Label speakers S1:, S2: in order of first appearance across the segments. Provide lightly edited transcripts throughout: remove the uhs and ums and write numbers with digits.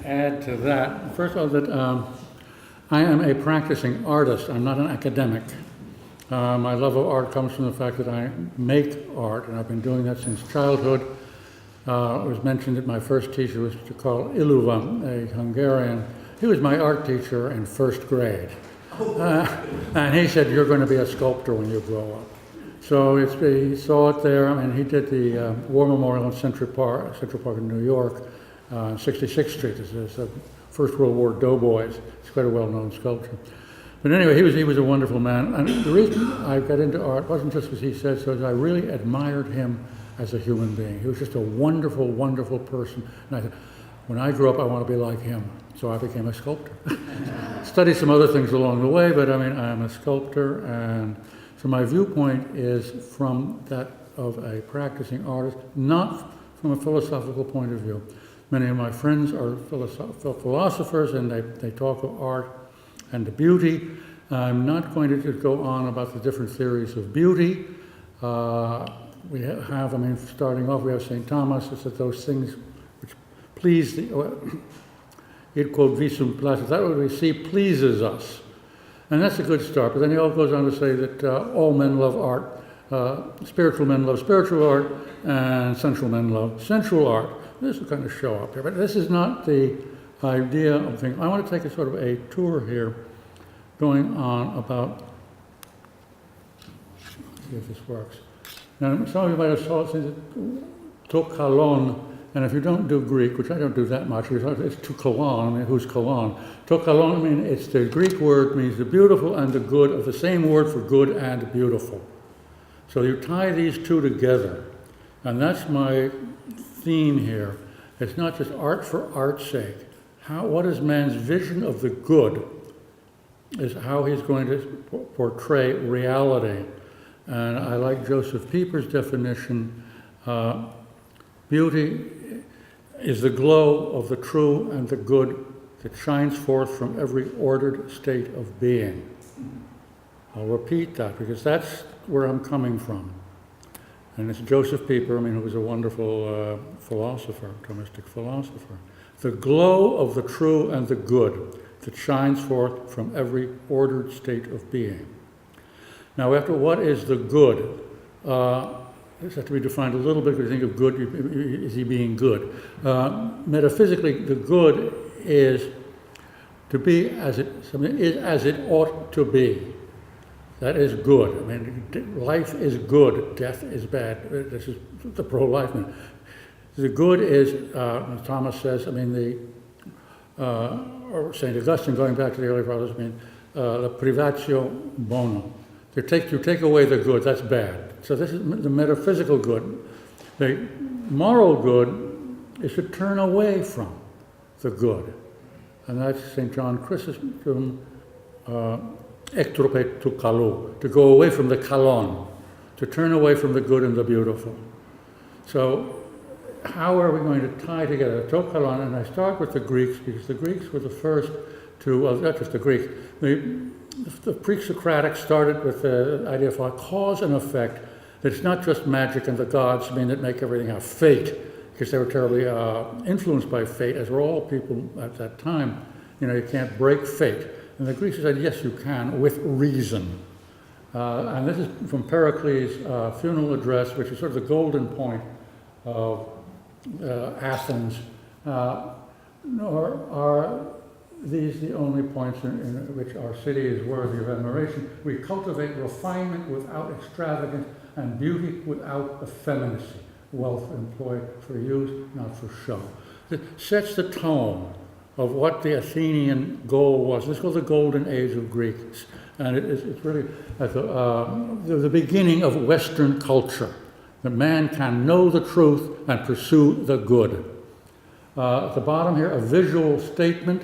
S1: add to that. First of all, that I am a practicing artist. I'm not an academic. My love of art comes from the fact that I make art, and I've been doing that since childhood. It was mentioned that my first teacher was Mr. Karl Iluva, a Hungarian. He was my art teacher in first grade. And he said, "You're going to be a sculptor when you grow up." So he saw it there. I mean, he did the War Memorial in Central Park in New York, 66th Street. It's a First World War doughboys. It's quite a well-known sculptor. But anyway, he was a wonderful man. And the reason I got into art wasn't just because he said so, I really admired him as a human being. He was just a wonderful, wonderful person. And I thought, when I grow up, I want to be like him. So I became a sculptor. Studied some other things along the way, but I mean, I am a sculptor, and so my viewpoint is from that of a practicing artist, not from a philosophical point of view. Many of my friends are philosophers, and they talk of art and the beauty. I'm not going to just go on about the different theories of beauty. We have, I mean, starting off, we have St. Thomas, who said those things which please the, id quod visum placet, that what we see pleases us. And that's a good start. But then he also goes on to say that all men love art. Spiritual men love spiritual art, and sensual men love sensual art. This will kind of show up here. But this is not the idea of things. I want to take a sort of a tour here going on about, let's see if this works. Now, some of you might have saw it since to Kalon, and if you don't do Greek, which I don't do that much, it's to Kalon. I mean, who's Kalon? To Kalon, I mean, it's the Greek word, means the beautiful and the good, of the same word for good and beautiful. So you tie these two together, and that's my theme here. It's not just art for art's sake. What is man's vision of the good is how he's going to portray reality. And I like Joseph Pieper's definition. Beauty is the glow of the true and the good that shines forth from every ordered state of being. I'll repeat that because that's where I'm coming from. And it's Joseph Pieper, I mean, who was a wonderful philosopher, Thomistic philosopher. The glow of the true and the good that shines forth from every ordered state of being. Now, after what is the good? This has to be defined a little bit. When you think of good, is he being good? Metaphysically, the good is to be something is as it ought to be. That is good. I mean, life is good, death is bad. This is the pro-life man. The good is, Thomas says, I mean, or St. Augustine, going back to the early fathers, I mean, the privatio bono. You take away the good, that's bad. So this is the metaphysical good. The moral good is to turn away from the good. And that's St. John Chrysostom, ektrope to kalou, to go away from the kalon, to turn away from the good and the beautiful. So how are we going to tie together to kalon? And I start with the Greeks, because the Greeks were the first to, well, not just the Greeks, the pre-Socratics started with the idea of cause and effect, that it's not just magic and the gods, I mean, that make everything have fate, because they were terribly influenced by fate, as were all people at that time. You know, you can't break fate. And the Greeks said, yes, you can, with reason. And this is from Pericles' funeral address, which is sort of the golden point of Athens. Nor are these the only points in which our city is worthy of admiration. We cultivate refinement without extravagance and beauty without effeminacy. Wealth employed for use, not for show. It sets the tone of what the Athenian goal was. This was the golden age of Greeks. And it's really at the beginning of Western culture. That man can know the truth and pursue the good. At the bottom here, a visual statement.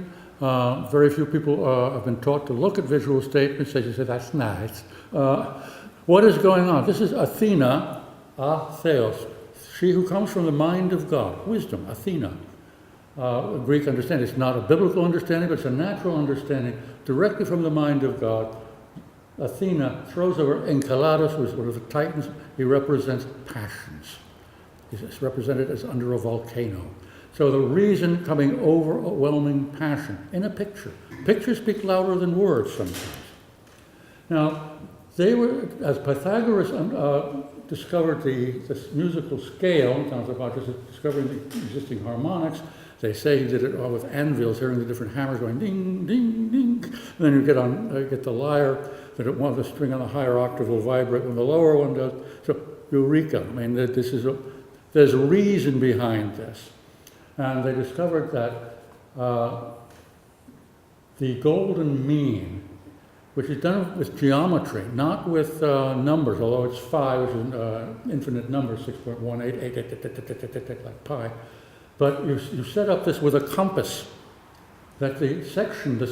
S1: Very few people have been taught to look at visual statements. They just say, that's nice. What is going on? This is Athena, Theos, she who comes from the mind of God, wisdom, Athena. A Greek understanding. It's not a biblical understanding, but it's a natural understanding directly from the mind of God. Athena throws over Enceladus, who is one of the Titans. He represents passions. He's represented as under a volcano. So the reason coming overwhelming passion in a picture. Pictures speak louder than words sometimes. Now, they were, as Pythagoras discovered this musical scale, in terms of just discovering the existing harmonics, they say he did it all with anvils, hearing the different hammers going ding, ding, ding. And then you get the lyre, that the string on the higher octave will vibrate when the lower one does. So, eureka. I mean, there's a reason behind this. And they discovered that the golden mean, which is done with geometry, not with numbers, although it's 5, which is infinite number, 6.18, like pi. But you set up this with a compass, that the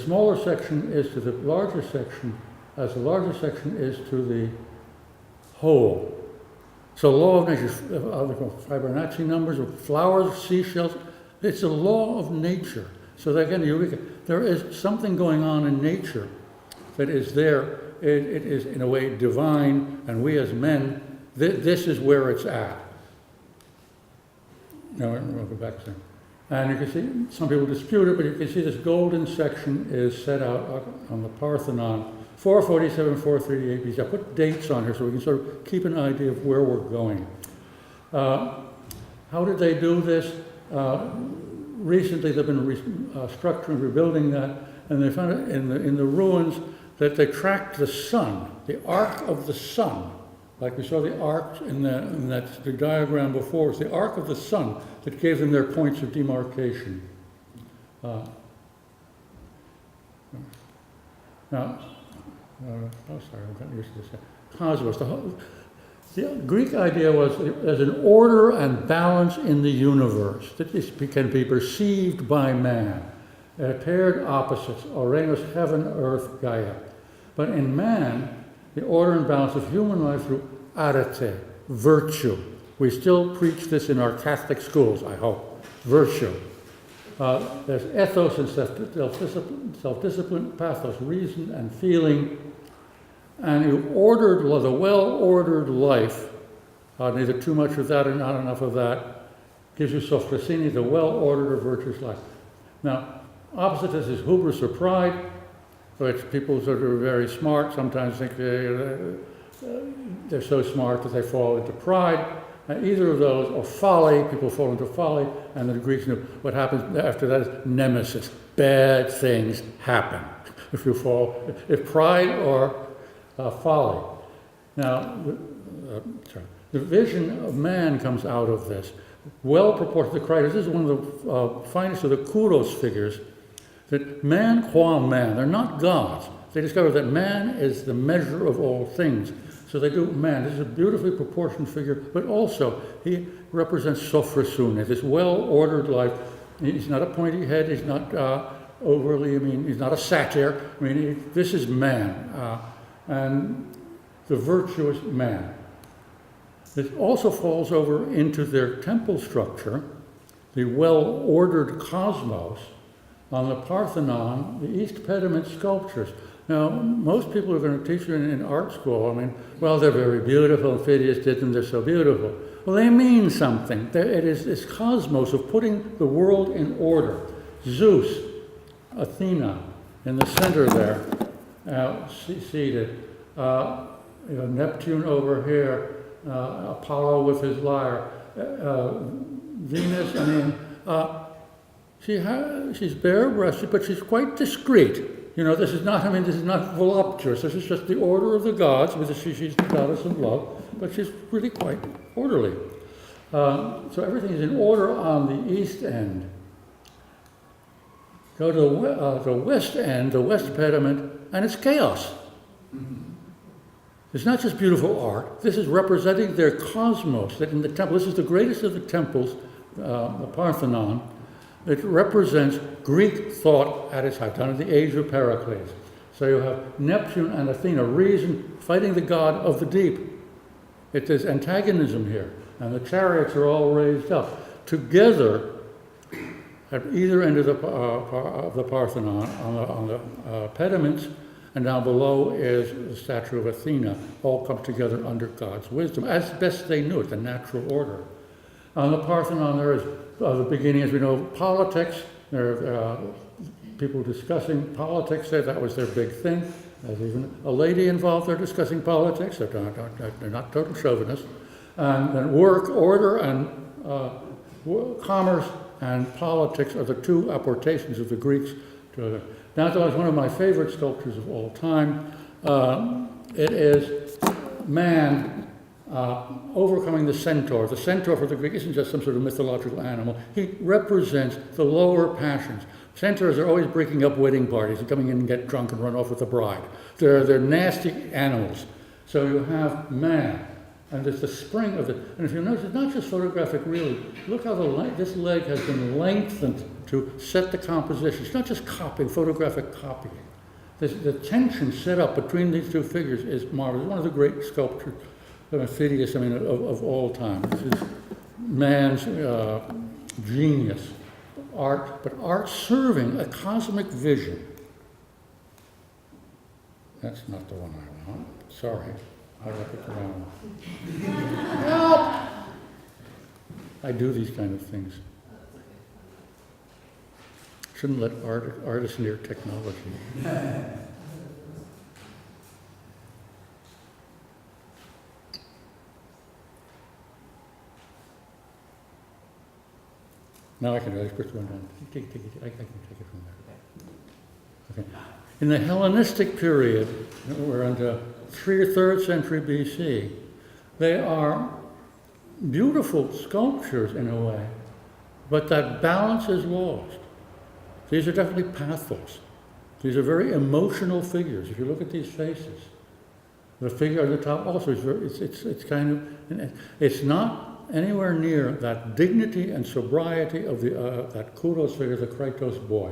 S1: smaller section is to the larger section, as the larger section is to the whole. So law of nature, Fibonacci numbers, flowers, seashells, it's a law of nature. So that, again, there is something going on in nature that is there. It is, in a way, divine, and we as men, this is where it's at. Now, we'll go back to that. And you can see, some people dispute it, but you can see this golden section is set out on the Parthenon, 447, 438 BC. I put dates on here so we can sort of keep an idea of where we're going. How did they do this? Recently they've been structuring, rebuilding that, and they found it in the ruins that they tracked the sun, the arc of the sun. Like we saw the arc in the diagram before, it's the arc of the sun that gave them their points of demarcation. Sorry, I'm getting used to this. Cosmos. The Greek idea was there's an order and balance in the universe that can be perceived by man. Paired opposites, Uranus, heaven, earth, Gaia. But in man, the order and balance of human life through arete, virtue. We still preach this in our Catholic schools, I hope. Virtue. There's ethos and self-discipline, pathos, reason and feeling. And the well-ordered life, neither too much of that or not enough of that, gives you sophrosini, the well-ordered or virtuous life. Now, opposite this is hubris or pride, which people sort of are very smart sometimes think they're so smart that they fall into pride. Either of those, or folly, people fall into folly, and the Greeks knew what happens after that is nemesis. Bad things happen if you fall, if pride or folly. Now, the vision of man comes out of this. Well-proportioned, the criteria, this is one of the finest of the kudos figures, that man qua man, they're not gods. They discovered that man is the measure of all things. So they do man. This is a beautifully proportioned figure, but also he represents sophrosune, this well-ordered life. He's not a pointy head, he's not he's not a satyr. This is man, and the virtuous man. It also falls over into their temple structure, the well-ordered cosmos. On the Parthenon, the East Pediment sculptures. Now, most people are going to teach you in art school, they're very beautiful, and Phidias did them, they're so beautiful. Well, they mean something. It is this cosmos of putting the world in order. Zeus, Athena, in the center there, seated. Neptune over here, Apollo with his lyre. Venus, she's bare-breasted, but she's quite discreet. This is not voluptuous. This is just the order of the gods, because she's the goddess of love, but she's really quite orderly. So everything is in order on the east end. Go to the west end, the west pediment, and it's chaos. It's not just beautiful art. This is representing their cosmos, that in the temple, this is the greatest of the temples, the Parthenon. It represents Greek thought at its height, down in the age of Pericles. So you have Neptune and Athena, reason, fighting the god of the deep. There's antagonism here, and the chariots are all raised up. Together, at either end of the Parthenon, on the pediments, and down below is the statue of Athena, all come together under God's wisdom, as best they knew it, the natural order. On the Parthenon, there is the beginning, as we know, politics. There are people discussing politics there. That was their big thing. There's even a lady involved there discussing politics. They're not total chauvinists. And then work, order, and commerce and politics are the two apportations of the Greeks to it. That's always one of my favorite sculptures of all time. It is man overcoming the centaur. The centaur for the Greek isn't just some sort of mythological animal. He represents the lower passions. Centaurs are always breaking up wedding parties and coming in and get drunk and run off with the bride. They're nasty animals. So you have man, and there's the spring of it. And if you notice, it's not just photographic really. Look how this leg has been lengthened to set the composition. It's not just copying, photographic copying. The tension set up between these two figures is marvelous. It's one of the great sculptures, Phidias, of all time. This is man's genius, art, but art serving a cosmic vision. That's not the one I want. Sorry, I got the wrong one. Help! I do these kind of things. Shouldn't let artists near technology. Now I can do it. Put one down. I can take it from there. Okay. In the Hellenistic period, we're into 3rd century BC. They are beautiful sculptures in a way, but that balance is lost. These are definitely pathos. These are very emotional figures. If you look at these faces, the figure on the top also is it's kind of, it's not anywhere near that dignity and sobriety of that Kuros figure, the Kratos boy.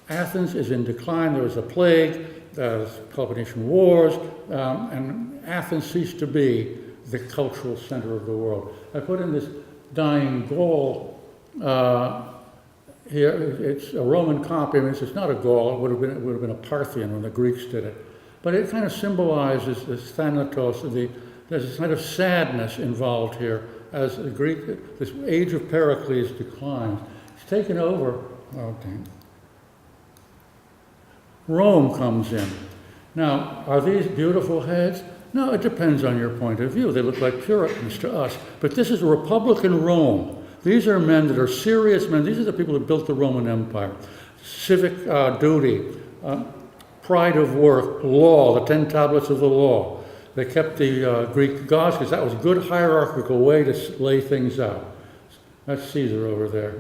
S1: Athens is in decline. There was a plague, there's Peloponnesian Wars, and Athens ceased to be the cultural center of the world. I put in this dying Gaul here. It's a Roman copy. I mean, it's not a Gaul. It would have been a Parthian when the Greeks did it. But it kind of symbolizes this Thanatos. There's this kind of sadness involved here as the Greek, this age of Pericles declines. It's taken over. Oh, dang. Rome comes in. Now, are these beautiful heads? No, it depends on your point of view. They look like Puritans to us. But this is Republican Rome. These are men that are serious men. These are the people that built the Roman Empire. Civic duty, pride of work, law, the 10 tablets of the law. They kept the Greek gods because that was a good hierarchical way to lay things out. That's Caesar over there.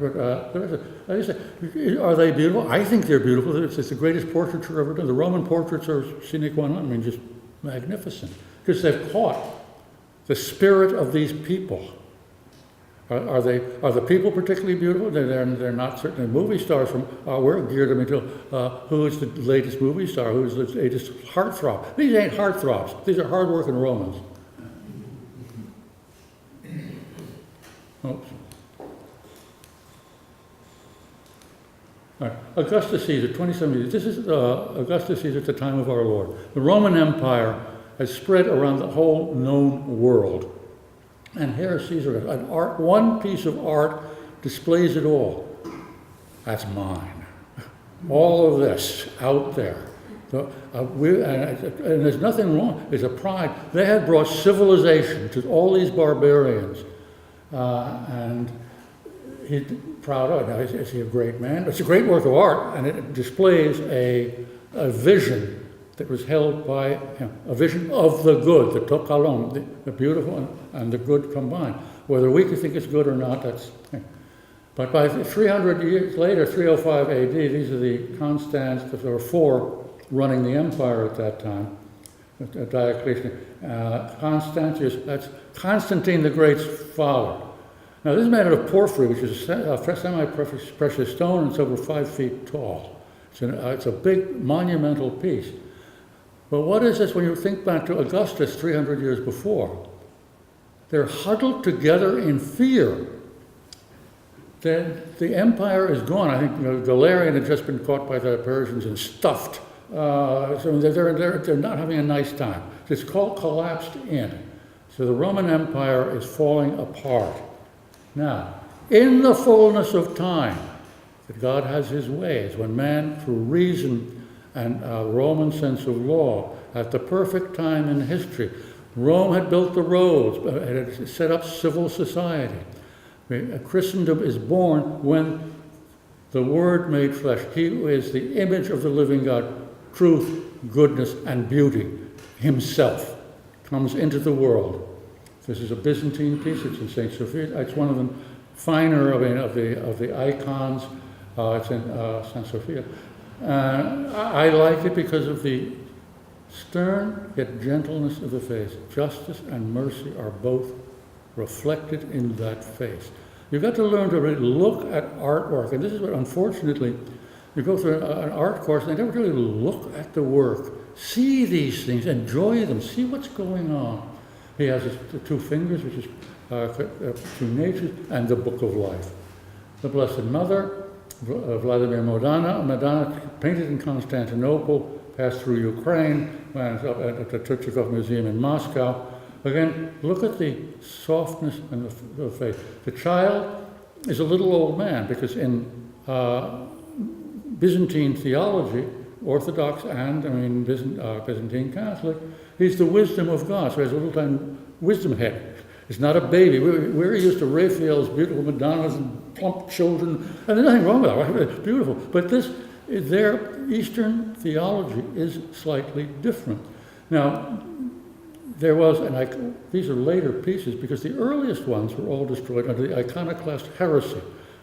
S1: Are they beautiful? I think they're beautiful. It's the greatest portraiture ever done. The Roman portraits are sine qua non. I mean, just magnificent. Because they've caught the spirit of these people. Are the people particularly beautiful? They're not certainly movie stars from, we're geared them into who is the latest movie star, who is the latest heartthrob. These ain't heartthrobs. These are hard-working Romans. Oops. All right. Augustus Caesar, 27 years. This is Augustus Caesar at the time of our Lord. The Roman Empire has spread around the whole known world. And here Caesar, one piece of art displays it all. That's mine. All of this out there. And there's nothing wrong. There's a pride. They had brought civilization to all these barbarians. And he's proud of it. Now, is he a great man? It's a great work of art, and it displays a vision that was held by him, a vision of the good, the Kalon, the beautiful and the good combined. Whether we could think it's good or not, that's. But by 300 years later, 305 AD, these are the Constans, because there were 4 running the empire at that time. Diocletian, Constantius, that's Constantine the Great's father. Now this is made out of porphyry, which is a semi-precious stone, and it's over 5 feet tall. It's a big monumental piece. But what is this when you think back to Augustus 300 years before? They're huddled together in fear. The empire is gone. I think Galerian had just been caught by the Persians and stuffed. So they're not having a nice time. It's called collapsed in. So the Roman Empire is falling apart. Now, in the fullness of time, that God has his ways, when man, through reason and a Roman sense of law, at the perfect time in history, Rome had built the roads, had set up civil society. Christendom is born when the Word made flesh. He is the image of the living God, truth, goodness, and beauty. Himself comes into the world. This is a Byzantine piece. It's in St. Sophia. It's one of the finer of the icons. It's in St. Sophia. I like it because of the stern yet gentleness of the face. Justice and mercy are both reflected in that face. You've got to learn to really look at artwork, and this is what, unfortunately, you go through an art course and they never really look at the work, see these things, enjoy them, see what's going on. He has his two fingers, which is two natures, and the Book of Life. The Blessed Mother, Vladimir Madonna, painted in Constantinople, passed through Ukraine, went up at the Turchakov Museum in Moscow. Again, look at the softness and the face. The child is a little old man, because in Byzantine theology, Orthodox and Byzantine Catholic, he's the wisdom of God. So he has a little tiny wisdom head. It's not a baby. We're used to Raphael's beautiful Madonnas and plump children, and there's nothing wrong with that, right? It's beautiful. But their Eastern theology is slightly different. Now, there was, these are later pieces, because the earliest ones were all destroyed under the iconoclast heresy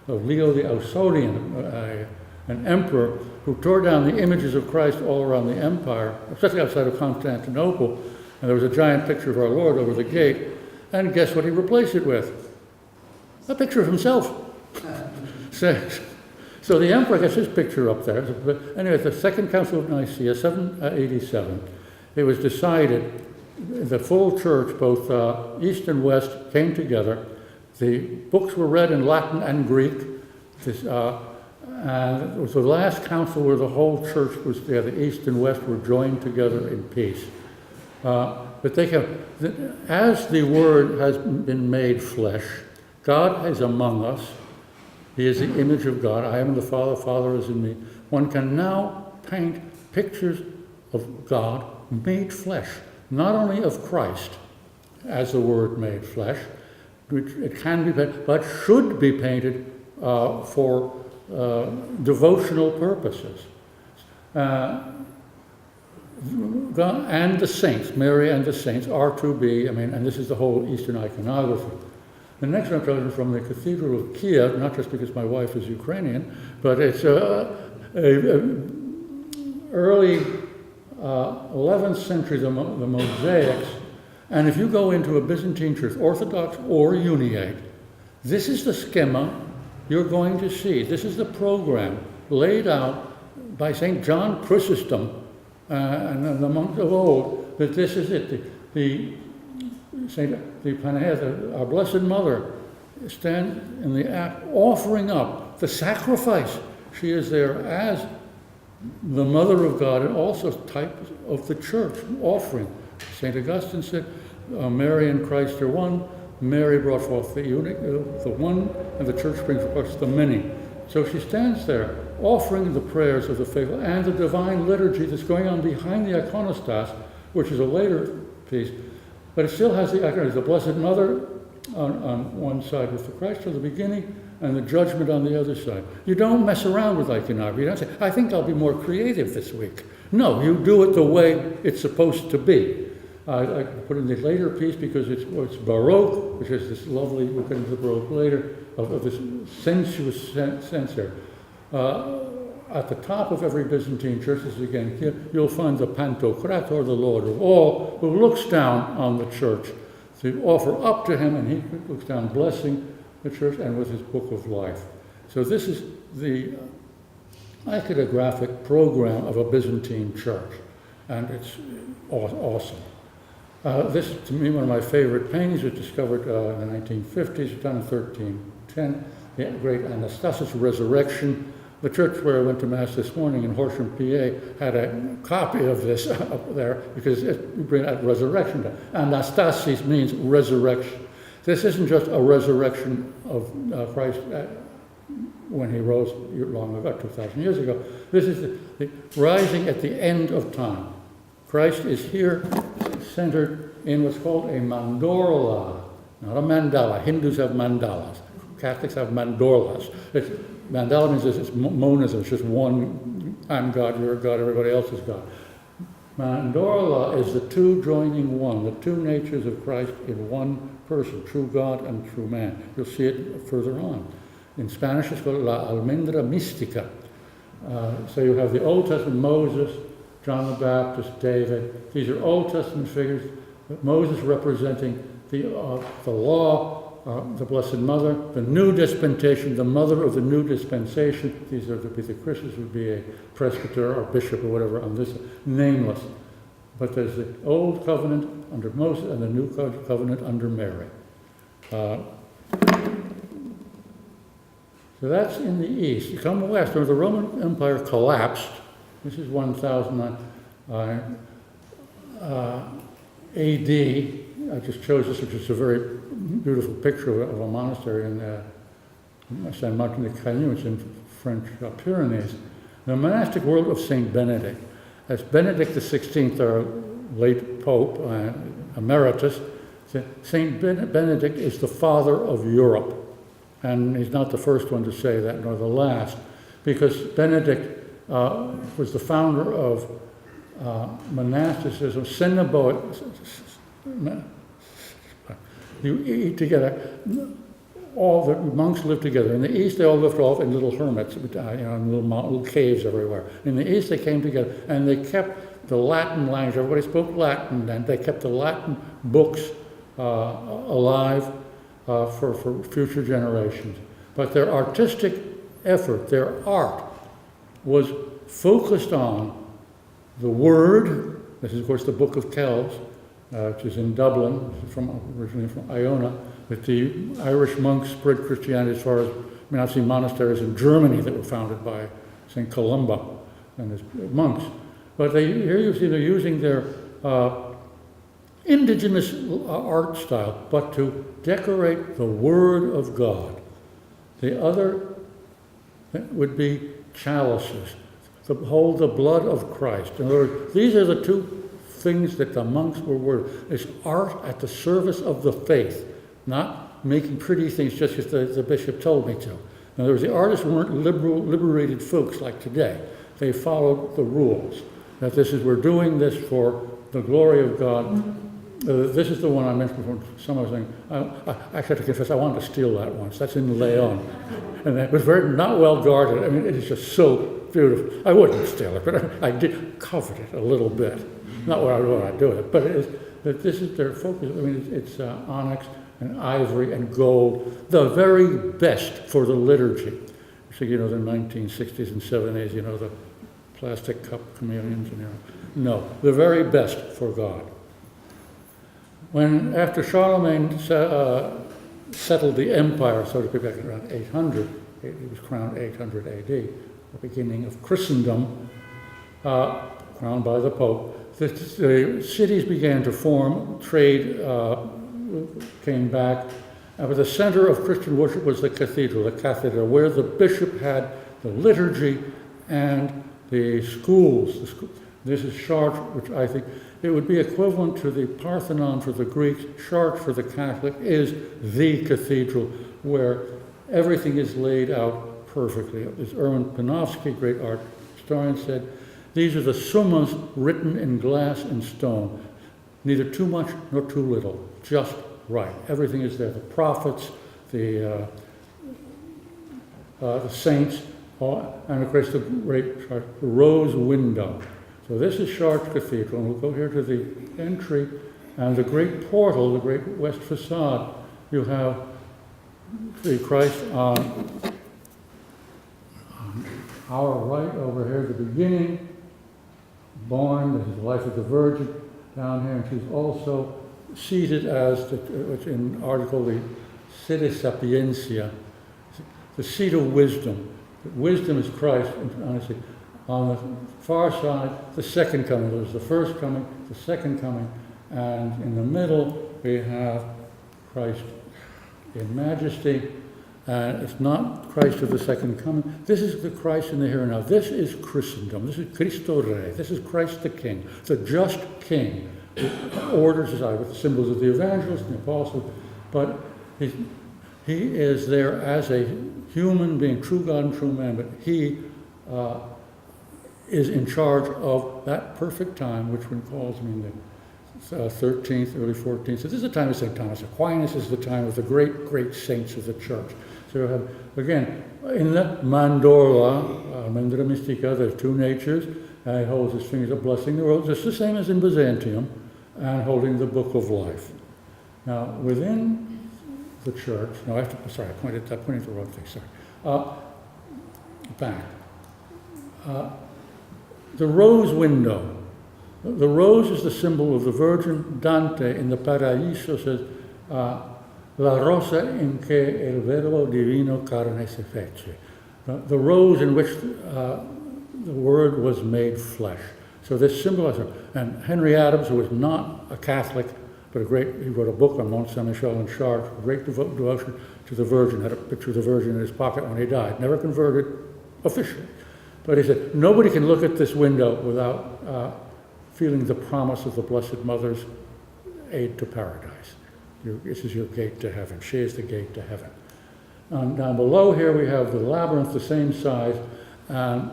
S1: of Leo the Ausonian, an emperor who tore down the images of Christ all around the empire, especially outside of Constantinople. And there was a giant picture of our Lord over the gate. And guess what he replaced it with? A picture of himself. So the emperor gets his picture up there. Anyway, at the Second Council of Nicaea, 787, it was decided, the full church, both East and West, came together. The books were read in Latin and Greek. And it was the last council where the whole church was there. The East and West were joined together in peace. But as the Word has been made flesh, God is among us. He is the image of God. I am in the Father, Father is in me. One can now paint pictures of God made flesh, not only of Christ as the Word made flesh, which it can be painted, but should be painted for devotional purposes. God and the saints, Mary and the saints, are to be, and this is the whole Eastern iconography. The next one comes from the Cathedral of Kiev, not just because my wife is Ukrainian, but it's early 11th century, the mosaics. And if you go into a Byzantine church, Orthodox or Uniate, this is the schema you're going to see. This is the program laid out by St. John Chrysostom and the monks of old, that this is it. Our Blessed Mother stands in the act offering up the sacrifice. She is there as the Mother of God and also type of the church offering. St. Augustine said, Mary and Christ are one. Mary brought forth the one, and the church brings forth the many. So she stands there offering the prayers of the faithful and the divine liturgy that's going on behind the iconostas, which is a later piece. But it still has the Blessed Mother on one side with the Christ from the beginning and the judgment on the other side. You don't mess around with iconography. You don't say, I think I'll be more creative this week. No, you do it the way it's supposed to be. I put in the later piece because it's Baroque, which is this lovely, we'll get into the Baroque later, of this sensuous sense there. At the top of every Byzantine church, this is again here, you'll find the Pantocrator, the Lord of all, who looks down on the church to offer up to him, and he looks down blessing the church and with his Book of Life. So this is the iconographic program of a Byzantine church, and it's awesome. This, to me, one of my favorite paintings, was discovered in the 1950s, done in 1310, the great Anastasis Resurrection. The church where I went to Mass this morning in Horsham, PA, had a copy of this up there because it brings out resurrection day. Anastasis means resurrection. This isn't just a resurrection of Christ when he rose long ago, 2,000 years ago. This is the rising at the end of time. Christ is here centered in what's called a mandorla, not a mandala. Hindus have mandalas. Catholics have mandorlas. Mandala means it's monism. It's just one, I'm God, you're God, everybody else is God. Mandorla is the two joining one, the two natures of Christ in one person, true God and true man. You'll see it further on. In Spanish, it's called La Almendra Mística. So you have the Old Testament, Moses, John the Baptist, David. These are Old Testament figures. Moses representing the law, the Blessed Mother, the new dispensation, the mother of the new dispensation. These are the Christians would be a presbyter or bishop or whatever on this, nameless. But there's the old covenant under Moses and the new covenant under Mary. So that's in the east. You come west, where the Roman Empire collapsed. This is 1000 AD. I just chose this, which is a very beautiful picture of a monastery in Saint Martin de Cagnes, it's in French Pyrenees. The monastic world of Saint Benedict. As Benedict XVI, our late Pope, emeritus, Saint Benedict is the father of Europe. And he's not the first one to say that, nor the last, because Benedict was the founder of monasticism. You eat together. All the monks lived together. In the East, they all lived off in little hermits, in little caves everywhere. In the East, they came together, and they kept the Latin language. Everybody spoke Latin, and they kept the Latin books alive for future generations. But their artistic effort, their art, was focused on the Word. This is, of course, the Book of Kells, which is in Dublin, originally from Iona. But the Irish monks spread Christianity as far as, I've seen monasteries in Germany that were founded by St. Columba and his monks. But here you see they're using their indigenous art style, but to decorate the Word of God. The other would be chalices, to hold the blood of Christ. In other words, these are the two things that the monks were. It's art at the service of the faith, not making pretty things just because the bishop told me to. In other words, the artists weren't liberated folks like today. They followed the rules. That we're doing this for the glory of God. This is the one I mentioned before. Someone was saying, I have to confess, I wanted to steal that once. That's in Leon. And it was not well guarded. It is just so beautiful. I wouldn't steal it, but I did covet it a little bit. Not what I do with it, but this is their focus. It's onyx and ivory and gold, the very best for the liturgy. So, the 1960s and 70s, the plastic cup communions, no, the very best for God. After Charlemagne settled the empire, so to speak, back around 800, he was crowned 800 AD, the beginning of Christendom, crowned by the Pope. The cities began to form, trade came back, but the center of Christian worship was the cathedral, where the bishop had the liturgy and the schools. This is Chartres, which I think it would be equivalent to the Parthenon for the Greeks. Chartres for the Catholic is the cathedral where everything is laid out perfectly. As Erwin Panofsky, great art historian, said, these are the summas written in glass and stone. Neither too much nor too little, just right. Everything is there. The prophets, the saints, and of course the great rose window. So this is Chartres Cathedral, and we'll go here to the entry and the great portal, the great west facade. You have the Christ on our right over here, the beginning, born, this is the life of the Virgin down here, and she's also seated as, which in article, the sede sapientia, the seat of wisdom. Wisdom is Christ, honestly. On the far side, the second coming. There's the first coming, the second coming, and in the middle we have Christ in majesty. It's not Christ of the second coming. This is the Christ in the here and now. This is Christendom. This is Christo Rey. This is Christ the King, the just King, who orders his eye with the symbols of the evangelists and the apostles. But he is there as a human being, true God and true man, but he is in charge of that perfect time, which one calls me in the 13th, early 14th. So this is the time of St. Thomas Aquinas. This is the time of the great, great saints of the church. So you have, again, in the mandorla, Mandra Mystica, there's two natures. He holds his fingers up, blessing the world, just the same as in Byzantium, and holding the book of life. Now, within the church, no, I pointed to the wrong thing, sorry. Back. The rose window. The rose is the symbol of the Virgin. Dante in the Paraiso says, La rosa in che il verbo divino carne si fece. The rose in which the Word was made flesh. So this symbolizes, and Henry Adams, who was not a Catholic, but he wrote a book on Mont Saint-Michel and Chartres, great devotion to the Virgin, had a picture of the Virgin in his pocket when he died, never converted officially. But he said, nobody can look at this window without feeling the promise of the Blessed Mother's aid to paradise. This is your gate to heaven. She is the gate to heaven. Down below here we have the labyrinth, the same size. I'm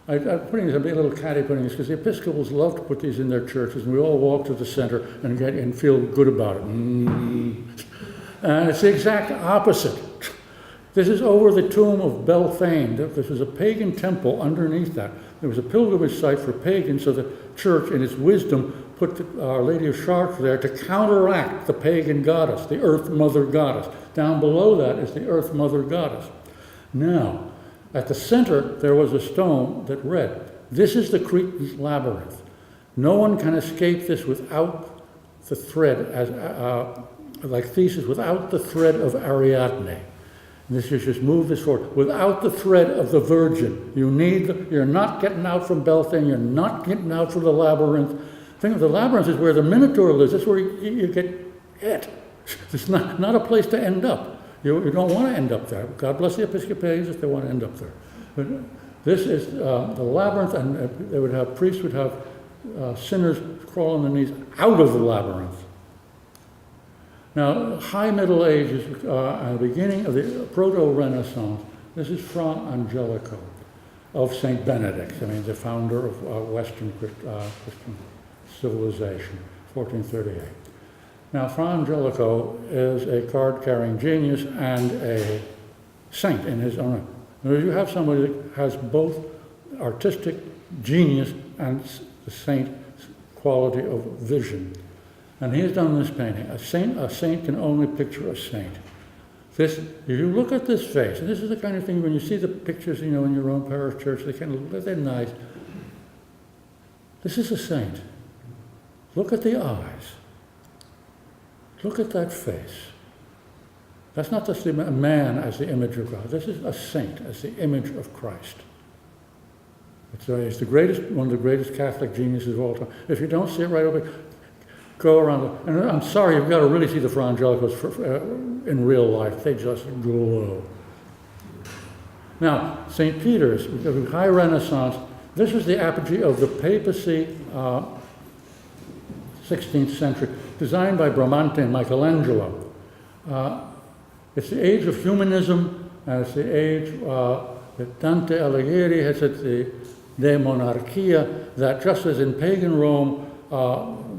S1: putting this, I'm being a little catty putting this, because the Episcopals love to put these in their churches, and we all walk to the center and feel good about it. And it's the exact opposite. This is over the tomb of Beltane. This was a pagan temple underneath that. There was a pilgrimage site for pagans, so the church, in its wisdom, put Our Lady of Chartres there to counteract the pagan goddess, the Earth Mother Goddess. Down below that is the Earth Mother Goddess. Now, at the center, there was a stone that read, "This is the Cretan's labyrinth. No one can escape this without the thread, like Theseus, without the thread of Ariadne." And this is just move this forward. Without the thread of the Virgin, you're not getting out from Beltane. You're not getting out from the labyrinth. Think of the labyrinth is where the Minotaur lives. That's where you get hit. It's not a place to end up. You don't want to end up there. God bless the Episcopalians if they want to end up there. But this is the labyrinth, and priests would have sinners crawl on their knees out of the labyrinth. Now, High Middle Ages, at the beginning of the Proto-Renaissance, this is Fra Angelico of St. Benedict, the founder of Western Christian civilization, 1438. Now, Fra Angelico is a card-carrying genius and a saint in his own right. Now, you have somebody that has both artistic genius and the saint quality of vision. And he has done this painting. A saint can only picture a saint. If you look at this face, and this is the kind of thing when you see the pictures, in your own parish church, they're nice. This is a saint. Look at the eyes. Look at that face. That's not just a man as the image of God. This is a saint as the image of Christ. It's one of the greatest Catholic geniuses of all time. If you don't see it right over, go around. And I'm sorry, you've got to really see the Fra Angelicos in real life. They just glow. Now, St. Peter's, because of High Renaissance, this was the apogee of the papacy, 16th century, designed by Bramante and Michelangelo. It's the age of humanism, and it's the age that Dante Alighieri has said, the De Monarchia, that just as in pagan Rome,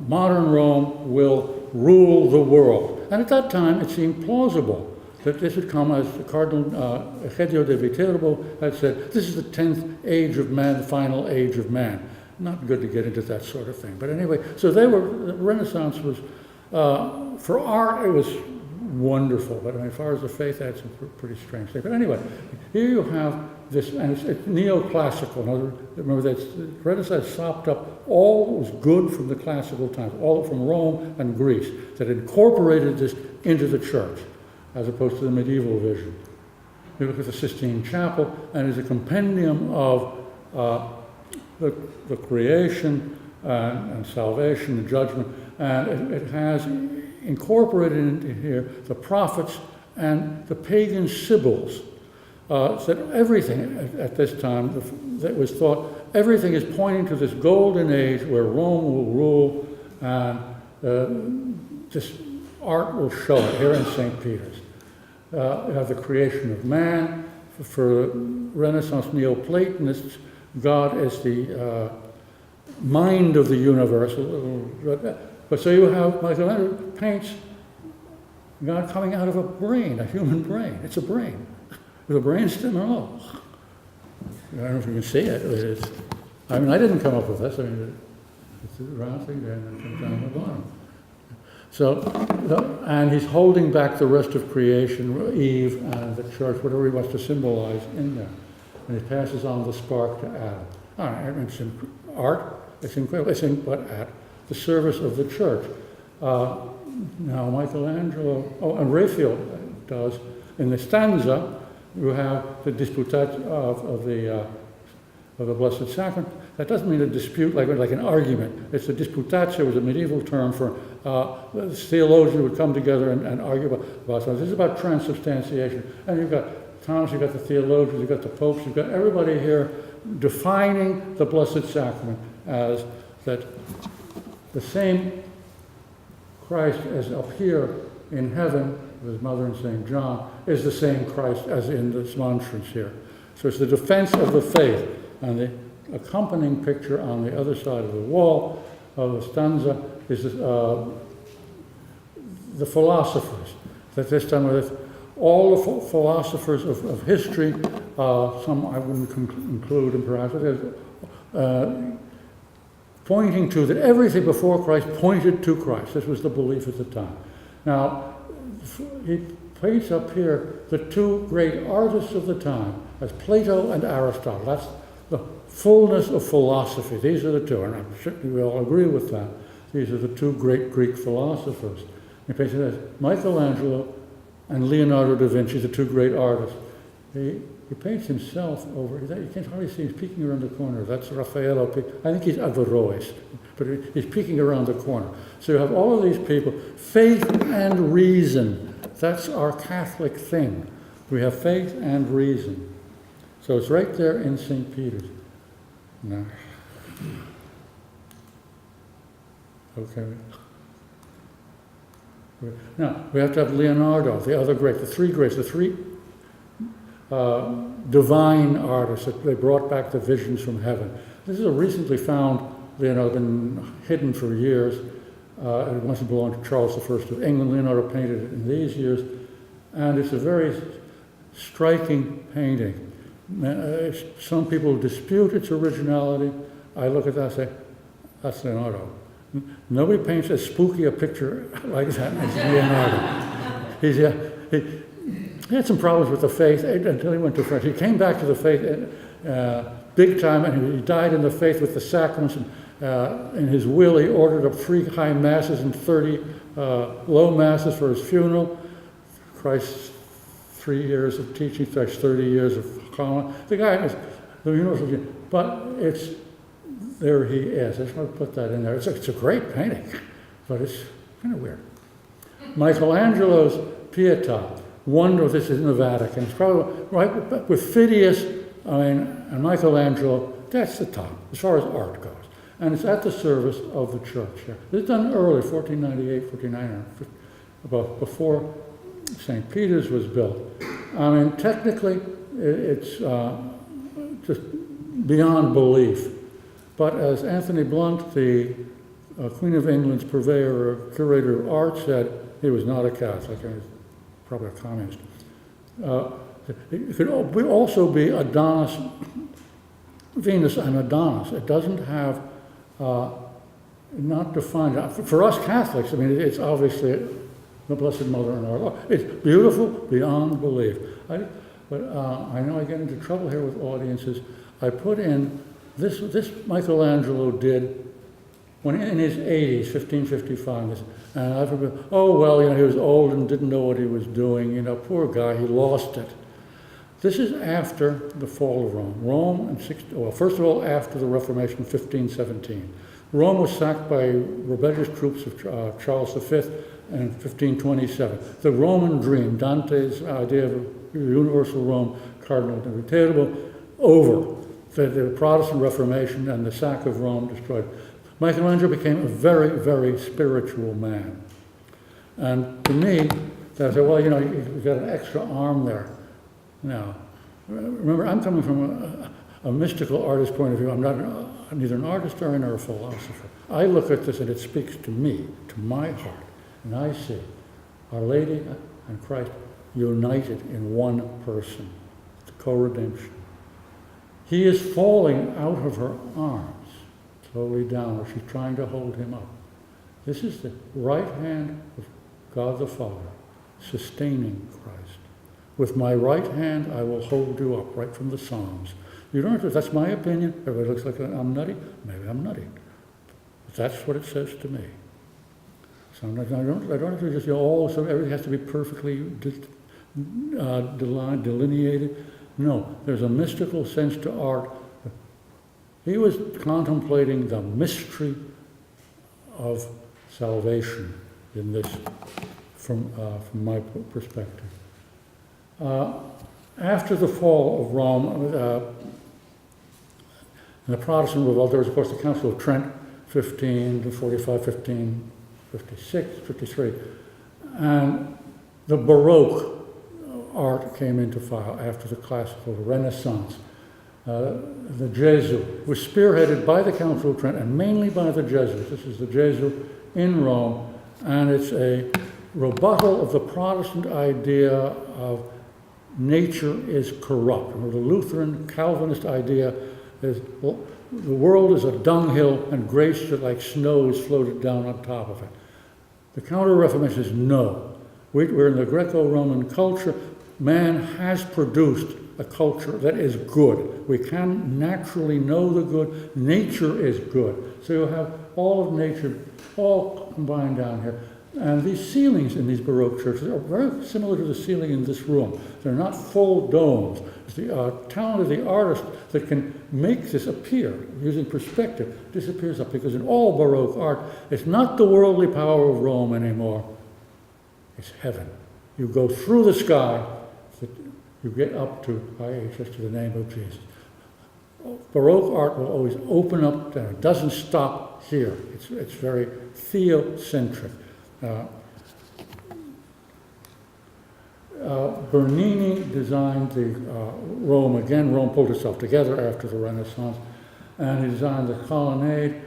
S1: modern Rome will rule the world. And at that time, it seemed plausible that this would come, as Cardinal Egidio de Viterbo had said, this is the 10th age of man, the final age of man. Not good to get into that sort of thing. But anyway, so the Renaissance was, for art, it was wonderful. But as far as the faith, that's some pretty strange thing. But anyway, here you have this, and it's neoclassical. Remember that Renaissance sopped up all that was good from the classical times, all from Rome and Greece, that incorporated this into the church, as opposed to the medieval vision. you look at the Sistine Chapel, and it's a compendium of the creation and salvation and judgment, and it has incorporated into here the prophets and the pagan sibyls. That everything at this time that was thought, everything is pointing to this golden age where Rome will rule, and this art will show it here in St. Peter's. You have the creation of man. For Renaissance Neoplatonists, God is the mind of the universe. But so you have Michelangelo paints God coming out of a brain, a human brain. It's a brain. With a brainstem and all. I don't know if you can see it. I mean, I didn't come up with this. I mean, it's a round thing there and it comes down the bottom. So, and he's holding back the rest of creation, Eve and the church, whatever he wants to symbolize in there. And he passes on the spark to Adam. All right, it's in art, it's incredible, but at the service of the church. Now, Michelangelo, and Raphael does, in the stanza, you have the disputatio of the Blessed Sacrament. That doesn't mean a dispute like an argument. It's a disputatio, was a medieval term for theologians would come together and argue about something. This is about transubstantiation. And you've got Thomas, you've got the theologians, you've got the popes, you've got everybody here defining the Blessed Sacrament as that the same Christ as up here in heaven with his mother and St. John is the same Christ as in this monstrance here. So it's the defense of the faith. And the accompanying picture on the other side of the wall of the stanza is the philosophers. That this time with all the philosophers of history, some I wouldn't include in perhaps, pointing to that everything before Christ pointed to Christ. This was the belief at the time. Now, he paints up here the two great artists of the time as Plato and Aristotle. That's the fullness of philosophy. These are the two, and I'm sure we all agree with that. These are the two great Greek philosophers. He paints it as Michelangelo and Leonardo da Vinci, the two great artists. He paints himself over, you can't hardly see him peeking around the corner. That's Raffaello. I think he's Averroes, but he's peeking around the corner. So you have all of these people, faith and reason. That's our Catholic thing. We have faith and reason. So it's right there in St. Peter's. No. Okay. Now, we have to have Leonardo, the other great, the three greats, the three divine artists that they brought back the visions from heaven. This is a recently found Leonardo, been hidden for years. It once belonged to Charles I of England. Leonardo painted it in these years, and it's a very striking painting. Some people dispute its originality. I look at that and say, that's Leonardo. Nobody paints as spooky a picture like that as Leonardo. He had some problems with the faith until he went to France. He came back to the faith big time, and he died in the faith with the sacraments. And in his will, he ordered up 3 high masses and 30 low masses for his funeral. Christ's 3 years of teaching, 30 years of Kalon. The guy was the universal, but it's there he is. I just want to put that in there. It's a great painting, but it's kind of weird. Michelangelo's Pietà, wonder this is in the Vatican. It's probably right with Phidias, and Michelangelo. That's the top as far as art goes, and it's at the service of the church. This is done early, 1498, 1499, about before St. Peter's was built. Technically, it's just beyond belief. But as Anthony Blunt, the Queen of England's purveyor or curator of art, said, he was not a Catholic, he was probably a communist. It could also be Adonis, Venus and Adonis. It doesn't have, not defined. For us Catholics, it's obviously the Blessed Mother and our Lord. It's beautiful beyond belief. But I know I get into trouble here with audiences. I put in this Michelangelo did when in his 80s, 1555, and I've been, he was old and didn't know what he was doing. Poor guy, he lost it. This is after the fall of Rome. First of all, after the Reformation, 1517. Rome was sacked by rebellious troops of Charles V in 1527. The Roman dream, Dante's idea of a universal Rome, cardinal irretrievable, over. The Protestant Reformation and the sack of Rome destroyed. Michelangelo became a very, very spiritual man. And to me, they say, well, you've got an extra arm there. Now, remember, I'm coming from a mystical artist point of view. I'm neither an art historian nor a philosopher. I look at this and it speaks to me, to my heart, and I see Our Lady and Christ united in one person, the co-redemption. He is falling out of her arms, slowly down, as she's trying to hold him up. This is the right hand of God the Father, sustaining Christ. With my right hand, I will hold you up, right from the Psalms. You don't have to, that's my opinion. Everybody looks like I'm nutty. Maybe I'm nutty. But that's what it says to me. So I don't have to just, so everything has to be perfectly delineated. No, there's a mystical sense to art. He was contemplating the mystery of salvation in this, from my perspective. After the fall of Rome, in the Protestant revolt, there was, of course, the Council of Trent, 1545, 1556, 53. And the Baroque art came into file after the classical Renaissance. The Jesuit was spearheaded by the Council of Trent and mainly by the Jesuits. This is the Jesuit in Rome, and it's a rebuttal of the Protestant idea of nature is corrupt. Or the Lutheran Calvinist idea is, well, the world is a dunghill and grace like snow is floated down on top of it. The Counter-Reformation says no. We're in the Greco-Roman culture. Man has produced a culture that is good. We can naturally know the good. Nature is good. So you have all of nature all combined down here. And these ceilings in these Baroque churches are very similar to the ceiling in this room. They're not full domes. It's the talent of the artist that can make this appear using perspective. This appears up because in all Baroque art, it's not the worldly power of Rome anymore. It's heaven. You go through the sky, you get up to IHS, to the name of Jesus. Baroque art will always open up there. It doesn't stop here. It's very theocentric. Bernini designed the Rome again. Rome pulled itself together after the Renaissance, and he designed the colonnade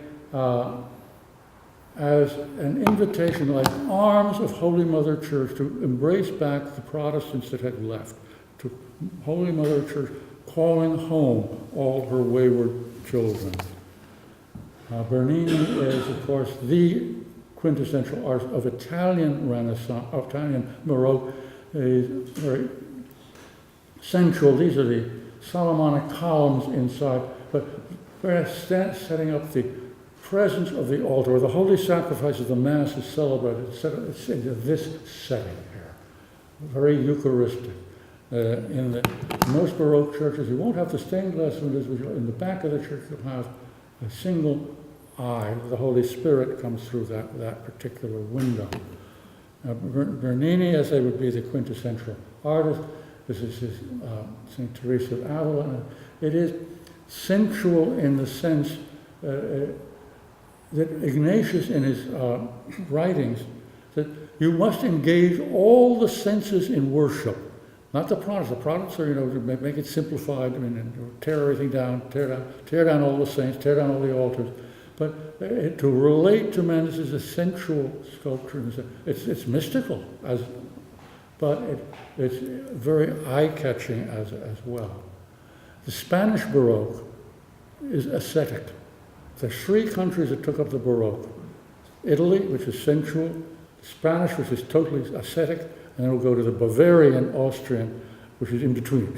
S1: as an invitation, like arms of Holy Mother Church, to embrace back the Protestants that had left, to Holy Mother Church calling home all her wayward children. Bernini is, of course, the quintessential art of Italian Renaissance, of Italian Baroque. Is very sensual. These are the Solomonic columns inside, but we're setting up the presence of the altar, where the holy sacrifice of the Mass is celebrated. It's into this setting here, very Eucharistic. In most Baroque churches, you won't have the stained glass windows. In the back of the church, you'll have a single eye. The Holy Spirit comes through that particular window. Bernini, as they would be the quintessential artist, this is his St. Teresa of Avila. It is sensual in the sense that Ignatius, in his writings, that you must engage all the senses in worship. Not the Protestants. The Protestants are, to make it simplified, and tear everything down, tear down all the saints, tear down all the altars. But to relate to man, this is a sensual sculpture. It's mystical, but it's very eye-catching as well. The Spanish Baroque is ascetic. There's three countries that took up the Baroque. Italy, which is sensual, Spanish, which is totally ascetic, and then we'll go to the Bavarian, Austrian, which is in between.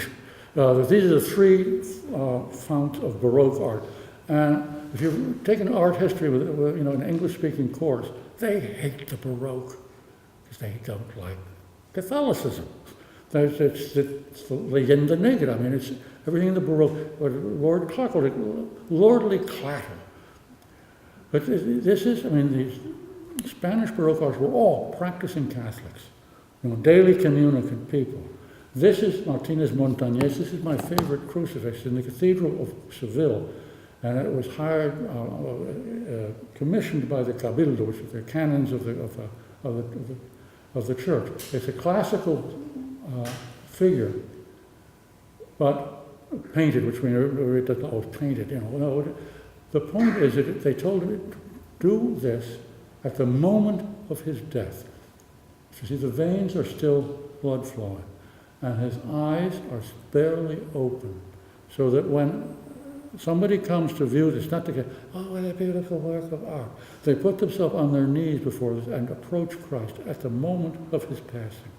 S1: These are the three founts of Baroque art. And if you take an art history with an English-speaking course, they hate the Baroque because they don't like Catholicism. It's the Legenda Negra. I mean, it's everything in the Baroque, or Lord Clark, or lordly clatter. But this is, I mean, these Spanish Baroque artists were all practicing Catholics, daily communicant people. This is Martinez Montañez. This is my favorite crucifix in the Cathedral of Seville. And it was commissioned by the Cabildo, which is the canons of the church. It's a classical figure, but painted, which it doesn't always painted. No, the point is that they told him to do this at the moment of his death. You see, the veins are still blood flowing, and his eyes are barely open, so that when somebody comes to view this, not to get, oh, what a beautiful work of art. They put themselves on their knees before this and approach Christ at the moment of his passing.